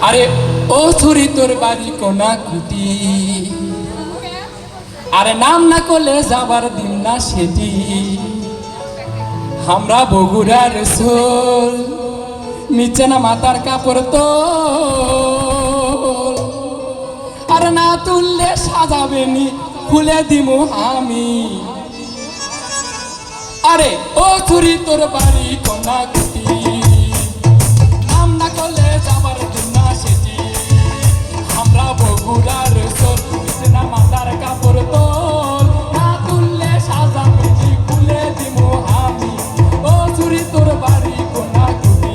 আরে ও ছুরি তোর বাড়ি কোনা কুটি, আরে নাম না করলে যাবার দিন না সেটি। আমরা বগুড়ার সোল, নিচে না মাথার কাপড় তো, আর না তুললে সাজাবে নি খুলে দিমু আমি। আরে ও ছুরি তোর বাড়ি কোনা কুটি, নাম না করলে যাবার দিন না সেটি। আমরা বগুড়ার সোল, নিচে না মাথার কাপড় তো, না তুললে সাজাবে নি খুলে দিমু আমি। ও ছুরি তোর বাড়ি কোনা কুটি,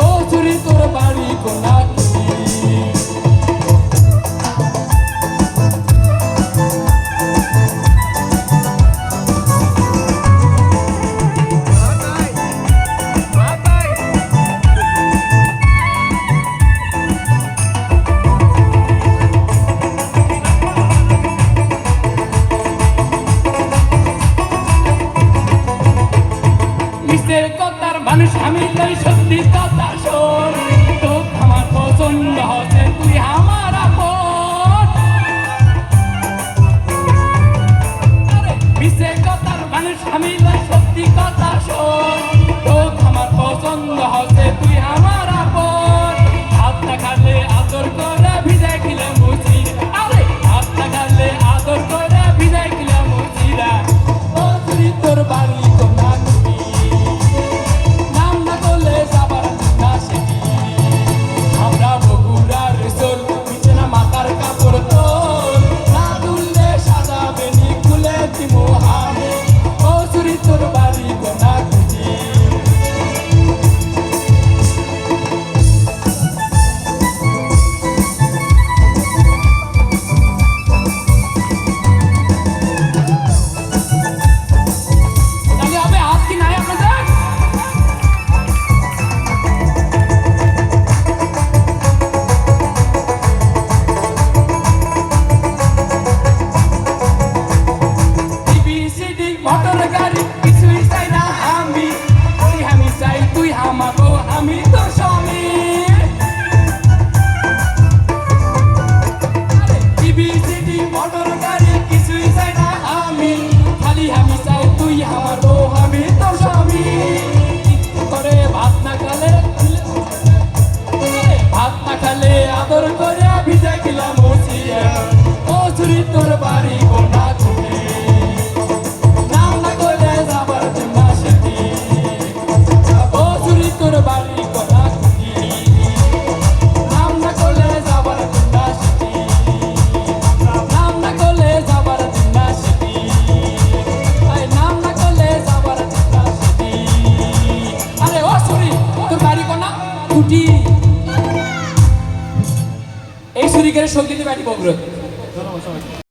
ও ছুরি তোর বাড়ি কোনা কুটি। মিছের কথার মানুষ আমি লই, সত্যি কথা শোন। তো আমার পছন্দ হচ্ছে তুই আমার আপন। আরে মিছের কথার মানুষ আমি লই, সত্যি কথা শোন। তো আমার পছন্দ হচ্ছে তুই আমার আপন। হাত না খালে আদর করে ভিজাই দিলে মুচিরা, আরে হাত না খালে আদর করে ভিজাই দিলে মুচিরা। ও তুই তোর বাড়ি কোনা কুটি, নাম না করলে যাবার না সেটি। আমরা বগুড়ার সোল, নিচে না মাথার কাপড় তোল, না তুললে সাজাবে নি খুলে দিমু আমি। ও ছুরি তোর বাড়ি কোনা কুটি। তাহলে হবে হাত কি নাই আপনাদের? ABCD মোটর গাড়ি কিছুই চাই না আমি, ওই আমি চাই তুই আমাগো আমি তোর স্বামী। ABCD মোটর গাড়ি কিছুই চাই না আমি, খালি আমি চাই তুই আমাগো আমি তোর স্বামী। করে ভাত না খালে, ভাত না খালে আদর করে ভিজা গেলাম মুছিয়া। ও ছুরি তোর বাড়ি কোনা কুটি, নাম না করলে যাবার দিন না সেটি। ও ছুরি তোর বাড়ি কোনা কুটি, নাম না করলে যাবার দিন না সেটি। নাম না করলে যাবার দিন না সেটি, আরে নাম না করলে যাবার দিন না সেটি। আরে ও ছুরি তোর বাড়ি কোনা কুটি। এই ছুরি করে শোক দিতে পারি বগুড়া।